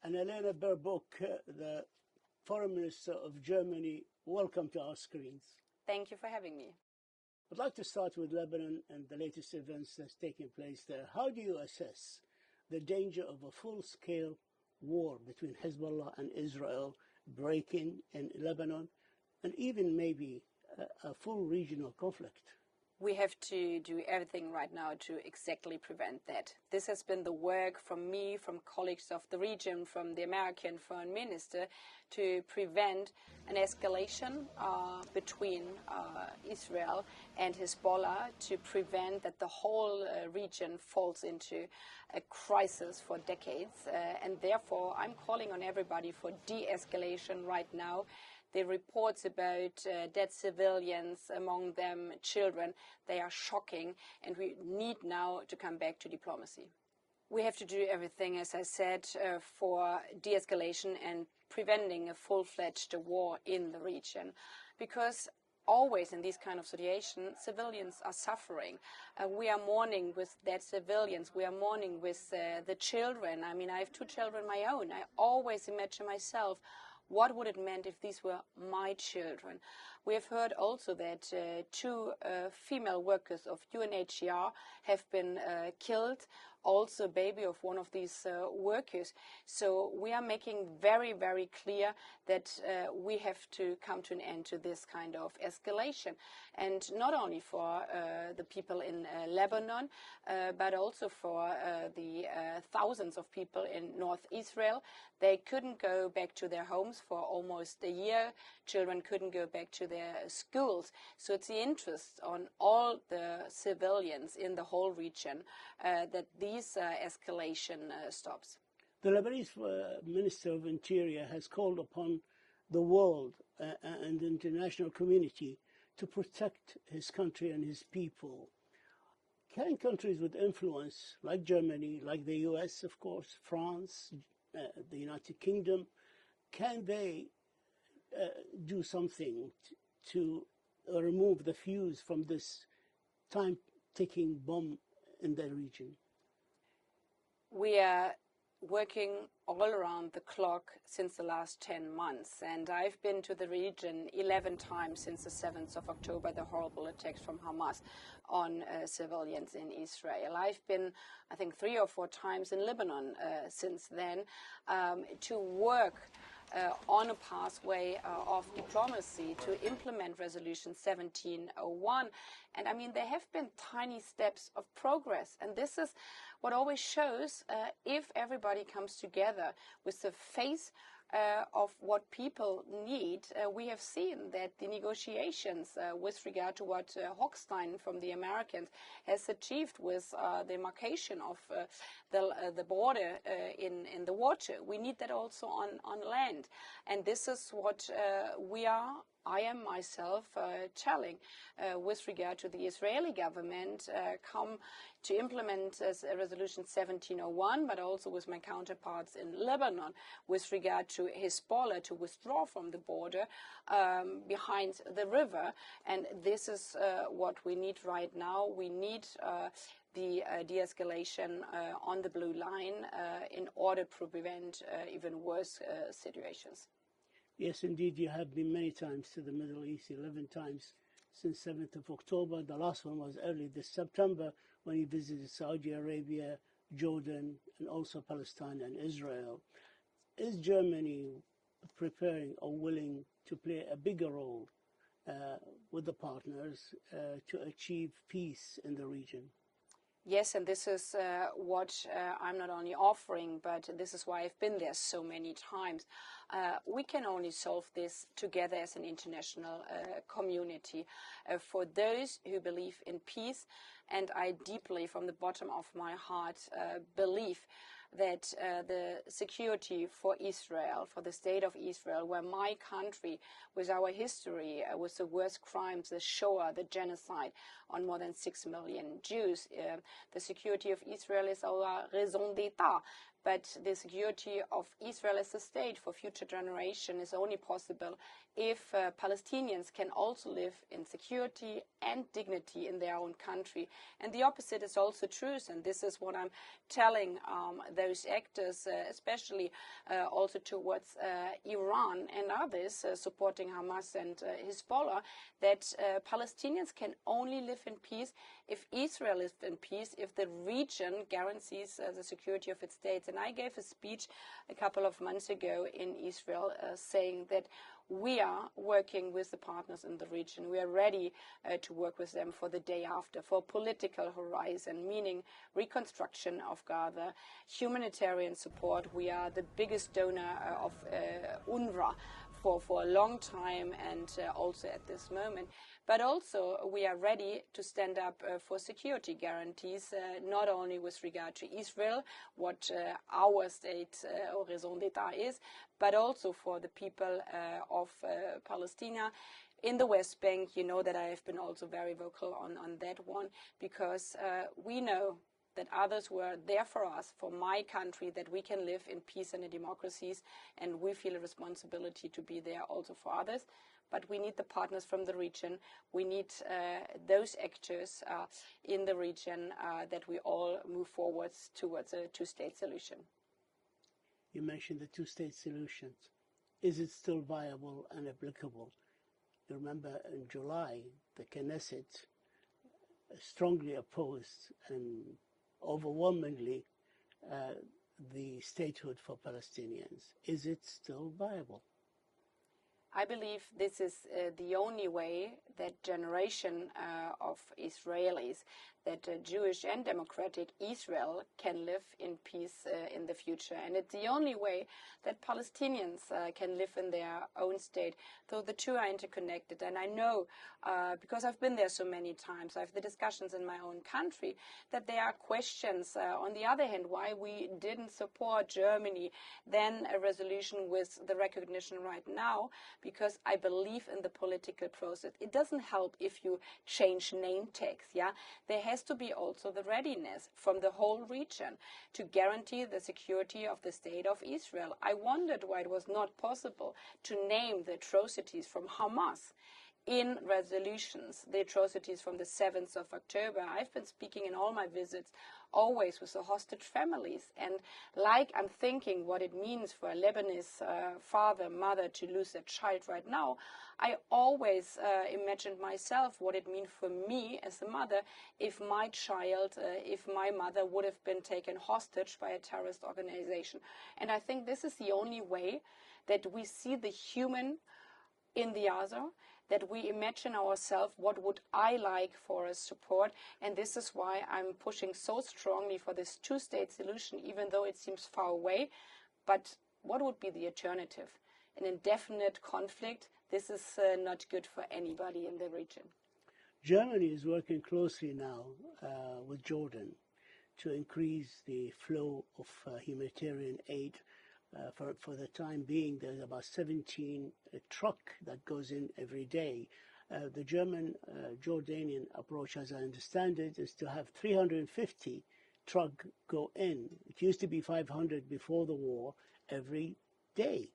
Annalena Baerbock, the Foreign Minister of Germany, welcome to our screens. Thank you for having me. I'd like to start with Lebanon and the latest events that's taking place there. How do you assess the danger of a full-scale war between Hezbollah and Israel breaking in Lebanon, and even maybe a full regional conflict? We have to do everything right now to exactly prevent that. This has been the work from me, from colleagues of the region, from the American Foreign Minister, to prevent an escalation between Israel and Hezbollah, to prevent that the whole region falls into a crisis for decades. And therefore, I'm calling on everybody for de-escalation right now. The reports about dead civilians, among them children, they are shocking, and we need now to come back to diplomacy. We have to do everything, as I said, for de-escalation and preventing a full-fledged war in the region, because always in these kind of situations, civilians are suffering. We are mourning with dead civilians. We are mourning with the children. I mean, I have 2 children of my own. I always imagine myself, what would it mean if these were my children? We have heard also that 2 female workers of UNHCR have been killed, also a baby of one of these workers. So we are making very, very clear that we have to come to an end to this kind of escalation. And not only for the people in Lebanon, but also for the thousands of people in North Israel. They couldn't go back to their homes for almost a year. Children couldn't go back to their schools. So it's the interest on all the civilians in the whole region that these escalation stops. The Lebanese Minister of Interior has called upon the world and the international community to protect his country and his people. Can countries with influence, like Germany, like the US, of course, France, the United Kingdom, can they do something to remove the fuse from this time-ticking bomb in the region? We are working all around the clock since the last 10 months, and I've been to the region 11 times since the 7th of October, the horrible attacks from Hamas on civilians in Israel. I've been, I think, 3 or 4 times in Lebanon since then to work on a pathway of diplomacy to implement Resolution 1701. And I mean, there have been tiny steps of progress. And this is what always shows if everybody comes together with the face of what people need. We have seen that the negotiations with regard to what Hochstein from the Americans has achieved with the demarcation of the border in the water. We need that also on land. And this is what I am myself telling with regard to the Israeli government, come to implement Resolution 1701, but also with my counterparts in Lebanon with regard to Hezbollah to withdraw from the border behind the river. And this is what we need right now. We need the de-escalation on the blue line in order to prevent even worse situations. Yes, indeed, you have been many times to the Middle East, 11 times since 7th of October. The last one was early this September when you visited Saudi Arabia, Jordan, and also Palestine and Israel. Is Germany preparing or willing to play a bigger role with the partners to achieve peace in the region? Yes, and this is what I'm not only offering, but this is why I've been there so many times. We can only solve this together as an international community. For those who believe in peace, and I deeply, from the bottom of my heart, believe that the security for Israel, for the state of Israel, where my country, with our history, with the worst crimes, the Shoah, the genocide on more than 6 million Jews, the security of Israel is our raison d'etat. but the security of Israel as a state for future generation is only possible if Palestinians can also live in security and dignity in their own country. And the opposite is also true, and this is what I'm telling those actors, especially also towards Iran and others supporting Hamas and Hezbollah, that Palestinians can only live in peace if Israel lives in peace, if the region guarantees the security of its states. And I gave a speech a couple of months ago in Israel saying that we are working with the partners in the region. We are ready to work with them for the day after, for political horizon, meaning reconstruction of Gaza, humanitarian support. We are the biggest donor of UNRWA for a long time and also at this moment. But also we are ready to stand up for security guarantees, not only with regard to Israel, what our state or raison d'etat is, but also for the people of Palestine. In the West Bank, you know that I have been also very vocal on that one, because we know that others were there for us, for my country, that we can live in peace and in democracies, and we feel a responsibility to be there also for others. But we need the partners from the region. We need those actors in the region that we all move forwards towards a two-state solution. You mentioned the two-state solutions. Is it still viable and applicable? You remember in July, the Knesset strongly opposed and overwhelmingly the statehood for Palestinians. Is it still viable? I believe this is the only way that generation of Israelis, that Jewish and democratic Israel can live in peace in the future. And it's the only way that Palestinians can live in their own state, though the two are interconnected. And I know, because I've been there so many times, I have the discussions in my own country, that there are questions, on the other hand, why we didn't support Germany, then a resolution with the recognition right now, because I believe in the political process. It doesn't help if you change name tags, yeah? There has to be also the readiness from the whole region to guarantee the security of the state of Israel. I wondered why it was not possible to name the atrocities from Hamas in resolutions, the atrocities from the 7th of October. I've been speaking in all my visits always with the hostage families, and like I'm thinking what it means for a Lebanese father, mother to lose their child right now, I always imagined myself what it means for me as a mother if my child, if my mother would have been taken hostage by a terrorist organization. And I think this is the only way that we see the human in the other, that we imagine ourselves what would I like for a support. And this is why I'm pushing so strongly for this two-state solution, even though it seems far away. But what would be the alternative? An indefinite conflict? This is not good for anybody in the region. Germany is working closely now with Jordan to increase the flow of humanitarian aid. For the time being, there's about 17 truck that goes in every day. The German Jordanian approach, as I understand it, is to have 350 truck go in. It used to be 500 before the war every day.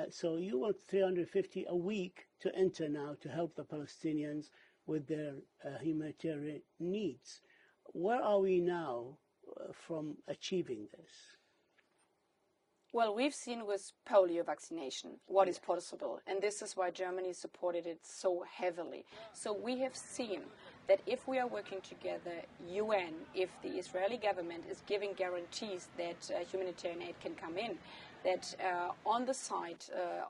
So you want 350 a week to enter now to help the Palestinians with their humanitarian needs. Where are we now from achieving this? Well, we've seen with polio vaccination what is possible, and this is why Germany supported it so heavily. So we have seen that if we are working together, UN, if the Israeli government is giving guarantees that humanitarian aid can come in, that on the side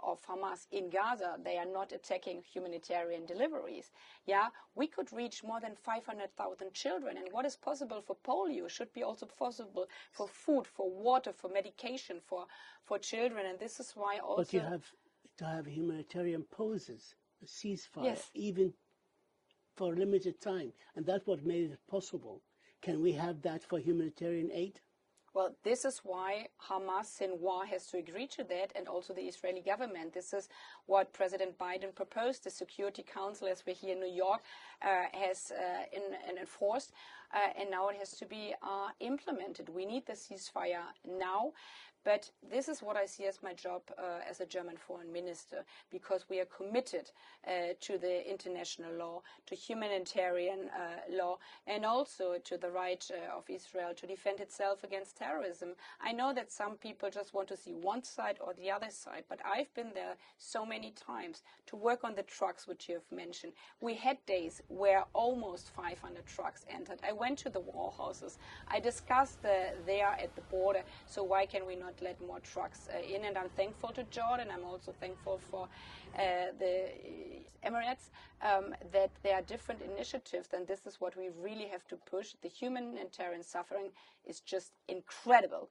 of Hamas in Gaza, they are not attacking humanitarian deliveries. Yeah, we could reach more than 500,000 children, and what is possible for polio should be also possible for food, for water, for medication, for children, and this is why also... But you have to have humanitarian pauses, a ceasefire, yes, even for a limited time, and that's what made it possible. Can we have that for humanitarian aid? Well, this is why Hamas, Sinwar, has to agree to that, and also the Israeli government. This is what President Biden proposed. The Security Council, as we're here in New York, has enforced, and now it has to be implemented. We need the ceasefire now. But this is what I see as my job as a German foreign minister, because we are committed to the international law, to humanitarian law, and also to the right of Israel to defend itself against terrorism. I know that some people just want to see one side or the other side, but I've been there so many times to work on the trucks, which you have mentioned. We had days where almost 500 trucks entered. I went to the warehouses. I discussed there at the border, so why can we not let more trucks in? And I'm thankful to Jordan. I'm also thankful for the Emirates that there are different initiatives, and this is what we really have to push. The humanitarian suffering is just incredible,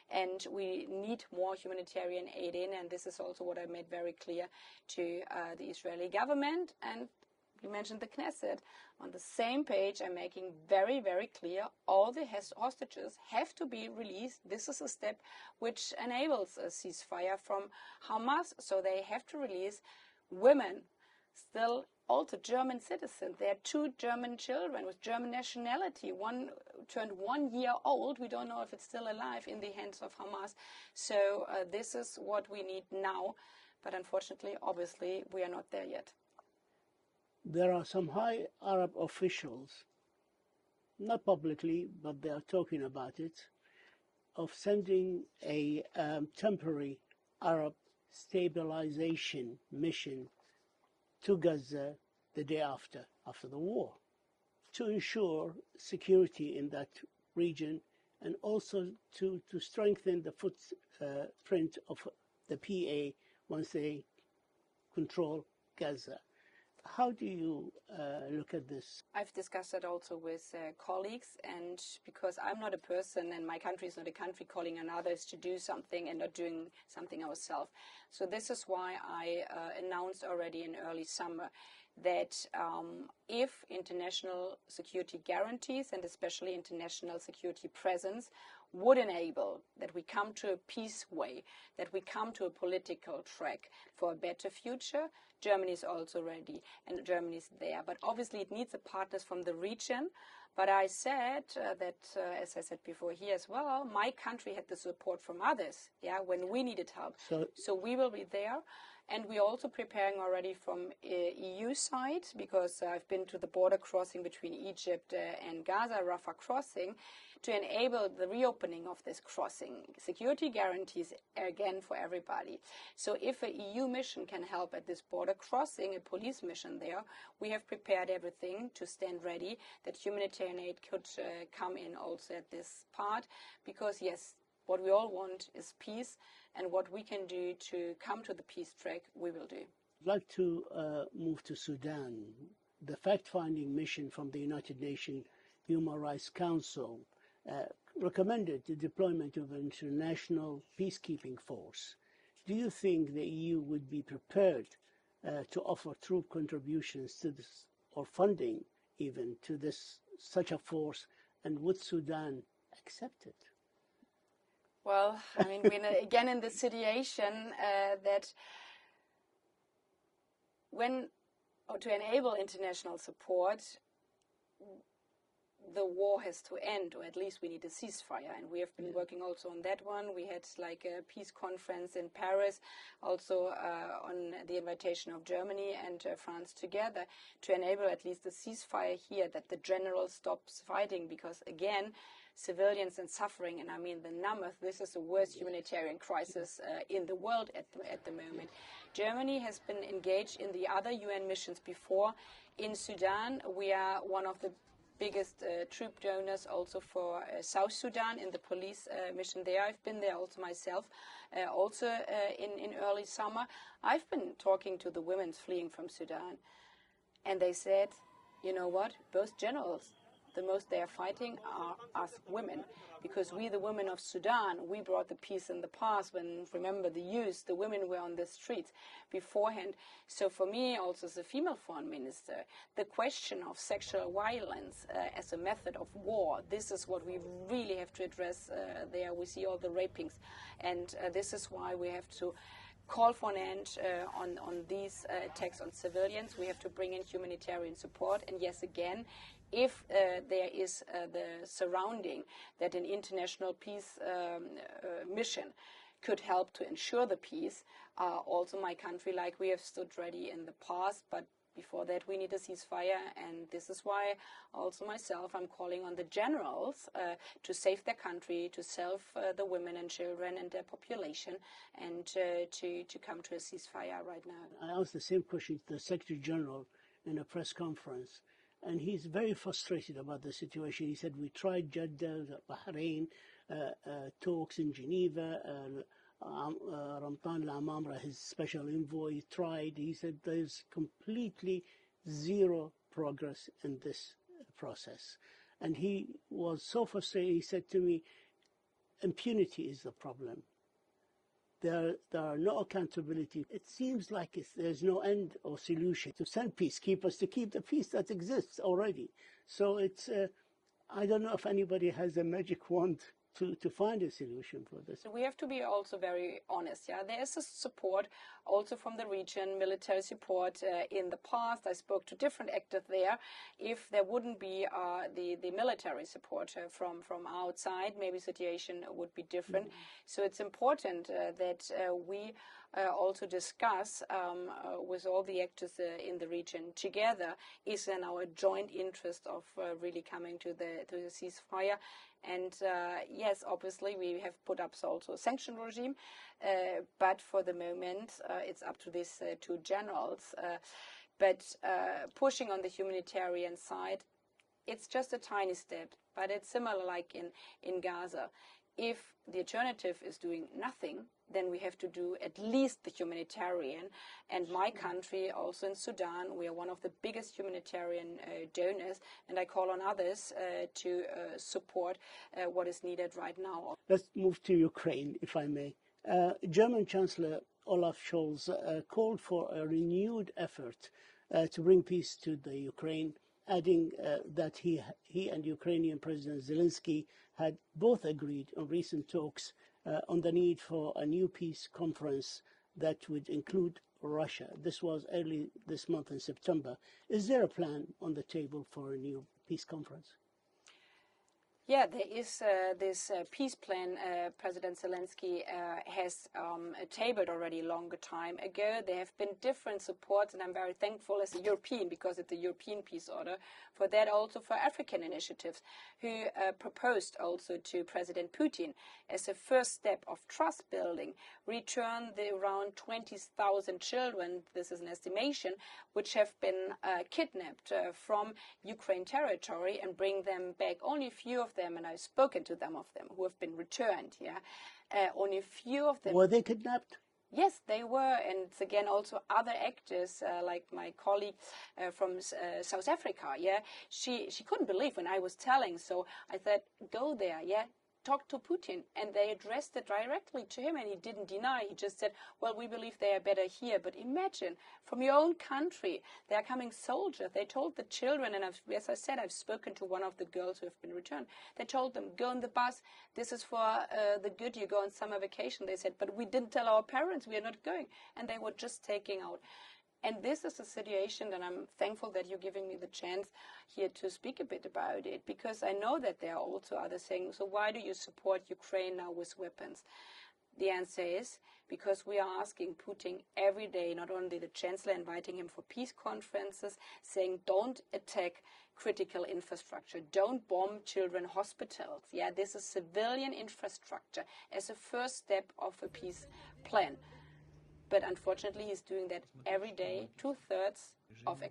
and we need more humanitarian aid in, and this is also what I made very clear to the Israeli government. And you mentioned the Knesset. On the same page, I'm making very, very clear all the hostages have to be released. This is a step which enables a ceasefire from Hamas. So they have to release women, still also German citizens. There are 2 German children with German nationality. One turned 1 year old. We don't know if it's still alive in the hands of Hamas. So this is what we need now. But unfortunately, obviously, we are not there yet. There are some high Arab officials, not publicly, but they are talking about it, of sending a temporary Arab stabilization mission to Gaza the day after the war, to ensure security in that region and also to strengthen the footprint of the PA once they control Gaza. How do you look at this? I've discussed that also with colleagues, and because I'm not a person and my country is not a country calling on others to do something and not doing something ourselves. So this is why I announced already in early summer that if international security guarantees and especially international security presence would enable that we come to a peace way, that we come to a political track for a better future, Germany is also ready and Germany is there. But obviously it needs a partners from the region. But I said that, as I said before here as well, my country had the support from others, when we needed help. So we will be there. And we're also preparing already from EU side, because I've been to the border crossing between Egypt and Gaza, Rafah crossing, to enable the reopening of this crossing. Security guarantees, again, for everybody. So if an EU mission can help at this border crossing, a police mission there, we have prepared everything to stand ready that humanitarian aid could come in also at this part. Because, yes, what we all want is peace, and what we can do to come to the peace track, we will do. I'd like to move to Sudan. The fact-finding mission from the United Nations Human Rights Council recommended the deployment of an international peacekeeping force. Do you think the EU would be prepared to offer troop contributions to this, or funding even, to this such a force, and would Sudan accept it? Well, I mean, we're again in the situation that to enable international support, the war has to end, or at least we need a ceasefire. And we have been working also on that one. We had like a peace conference in Paris, also on the invitation of Germany and France together, to enable at least a ceasefire here, that the general stops fighting, because again, civilians and suffering, and I mean the numbers, this is the worst humanitarian crisis in the world at the moment. Germany has been engaged in the other UN missions before. In Sudan, we are one of the biggest troop donors also for South Sudan in the police mission there. I've been there also myself, also in early summer. I've been talking to the women fleeing from Sudan, and they said, you know what, both generals the most they are fighting are us women, because we, the women of Sudan, we brought the peace in the past when, remember, the youth, the women were on the streets beforehand. So for me, also as a female foreign minister, the question of sexual violence as a method of war, this is what we really have to address there. We see all the rapings, and this is why we have to call for an end on these attacks on civilians. We have to bring in humanitarian support. And yes, again, if there is the surrounding that an international peace mission could help to ensure the peace, also my country, like we have stood ready in the past, but before that, we need a ceasefire, and this is why also myself, I'm calling on the generals to save their country, to save the women and children and their population, and to come to a ceasefire right now. I asked the same question to the Secretary General in a press conference, and he's very frustrated about the situation. He said, we tried Jeddah, Bahrain, talks in Geneva, Ramtan Al-Amamra, his special envoy, tried. He said there's completely zero progress in this process. And he was so frustrated, he said to me, impunity is the problem. There are no accountability. It seems like there's no end or solution to send peacekeepers to keep the peace that exists already. So it's, I don't know if anybody has a magic wand to find a solution for this. We have to be also very honest. Yeah, there is a support also from the region, military support. In the past, I spoke to different actors there. If there wouldn't be the military support from outside, maybe situation would be different. So it's important that we also discuss with all the actors in the region together. Is in our joint interest of really coming to the ceasefire. And yes, obviously we have put up also a sanction regime, but for the moment it's up to these two generals. But pushing on the humanitarian side, it's just a tiny step, but it's similar like in Gaza. If the alternative is doing nothing, then we have to do at least the humanitarian. And my country, also in Sudan, we are one of the biggest humanitarian donors, and I call on others to support what is needed right now. Let's move to Ukraine, if I may. German Chancellor Olaf Scholz called for a renewed effort to bring peace to the Ukraine, adding that he and Ukrainian President Zelensky had both agreed on recent talks on the need for a new peace conference that would include Russia. This was early this month in September. Is there a plan on the table for a new peace conference? Yeah, there is this peace plan President Zelensky has tabled already a longer time ago. There have been different supports, and I'm very thankful as a European, because it's a European peace order, for that, also for African initiatives, who proposed also to President Putin as a first step of trust building, return the around 20,000 children, this is an estimation, which have been kidnapped from Ukraine territory, and bring them back. Only a few of them, and I've spoken to them of them, who have been returned. Yeah, only a few of them. Were they kidnapped? Yes, they were, and again also other actors like my colleague from South Africa. Yeah, she couldn't believe when I was telling. So I said, go there. Yeah. Talk to Putin, and they addressed it directly to him, and he didn't deny. He just said, well, we believe they are better here. But imagine, from your own country, they are coming soldiers. They told the children, and as I said, I've spoken to one of the girls who have been returned. They told them, go on the bus. This is for the good. You go on summer vacation. They said, but we didn't tell our parents we are not going. And they were just taking out. And this is a situation that I'm thankful that you're giving me the chance here to speak a bit about it, because I know that there are also others saying, so why do you support Ukraine now with weapons? The answer is because we are asking Putin every day, not only the Chancellor inviting him for peace conferences, saying don't attack critical infrastructure, don't bomb children hospitals. Yeah, this is civilian infrastructure as a first step of a peace plan. But unfortunately, he's doing that every day. 2/3 of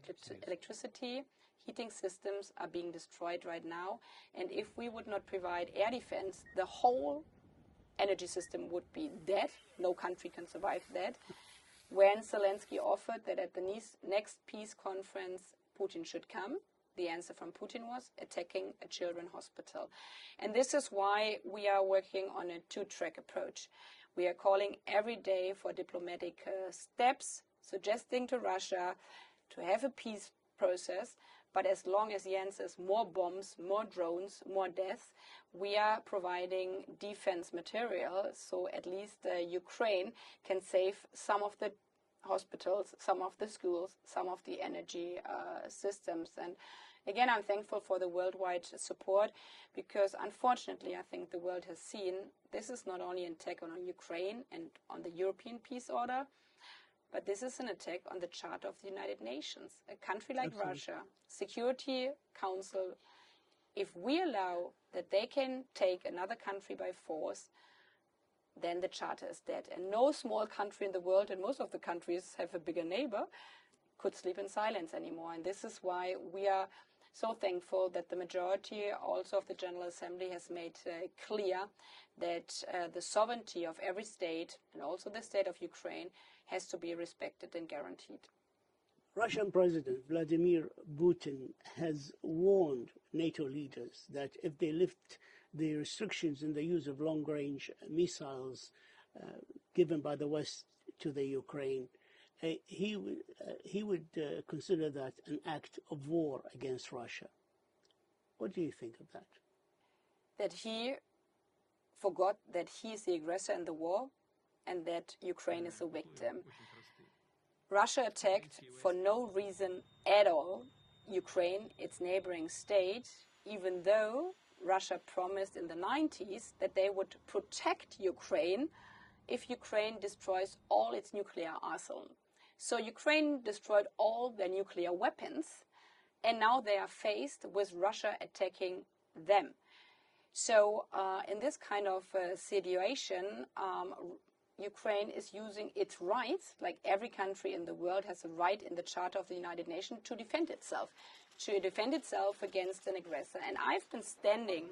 electricity, heating systems are being destroyed right now. And if we would not provide air defense, the whole energy system would be dead. No country can survive that. When Zelensky offered that at the next peace conference, Putin should come, the answer from Putin was attacking a children's hospital. And this is why we are working on a two-track approach. We are calling every day for diplomatic steps, suggesting to Russia to have a peace process. But as long as the answer is more bombs, more drones, more deaths, we are providing defense material so at least Ukraine can save some of the hospitals, some of the schools, some of the energy systems. And again, I'm thankful for the worldwide support because unfortunately, I think the world has seen this is not only an attack on Ukraine and on the European peace order, but this is an attack on the Charter of the United Nations. A country like Absolutely. Russia, Security Council, if we allow that they can take another country by force, then the Charter is dead. And no small country in the world, and most of the countries have a bigger neighbor, could sleep in silence anymore. And this is why we are so thankful that the majority also of the General Assembly has made clear that the sovereignty of every state, and also the state of Ukraine, has to be respected and guaranteed. Russian President Vladimir Putin has warned NATO leaders that if they lift the restrictions in the use of long-range missiles given by the West to the Ukraine, he would consider that an act of war against Russia. What do you think of that? That he forgot that he is the aggressor in the war and that Ukraine is a victim. Russia attacked for no reason at all Ukraine, its neighboring state, even though Russia promised in the 90s that they would protect Ukraine if Ukraine destroys all its nuclear arsenal. So Ukraine destroyed all their nuclear weapons, and now they are faced with Russia attacking them. So in this kind of situation, Ukraine is using its rights, like every country in the world has a right in the Charter of the United Nations to defend itself against an aggressor. And I've been standing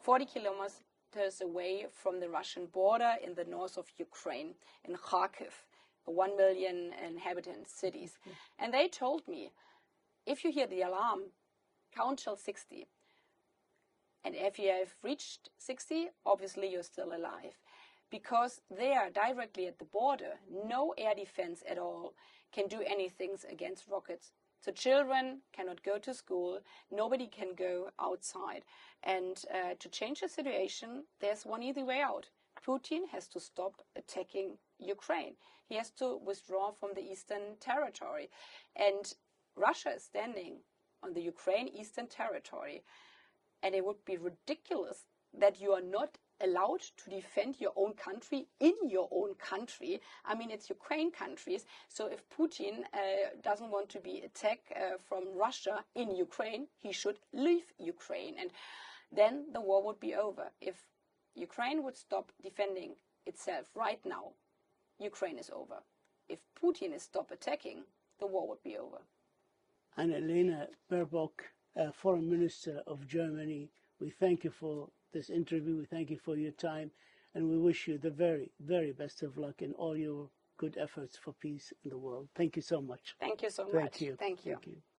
40 kilometers away from the Russian border in the north of Ukraine, in Kharkiv, a 1 million inhabitant cities. And they told me, if you hear the alarm, count till 60. And if you have reached 60, obviously you're still alive. Because there, directly at the border, no air defense at all can do anything against rockets. So children cannot go to school, nobody can go outside. And to change the situation, there's one easy way out. Putin has to stop attacking Ukraine. He has to withdraw from the eastern territory. And Russia is standing on the Ukraine eastern territory. And it would be ridiculous that you are not allowed to defend your own country in your own country. I mean, it's Ukraine countries. So if Putin doesn't want to be attacked from Russia in Ukraine, he should leave Ukraine. And then the war would be over. If Ukraine would stop defending itself right now, Ukraine is over. If Putin is stop attacking, the war would be over. Annalena Baerbock, Foreign Minister of Germany, we thank you for this interview. We thank you for your time, and we wish you the very, very best of luck in all your good efforts for peace in the world. Thank you so much. Thank you so much. Thank you. Thank you. Thank you.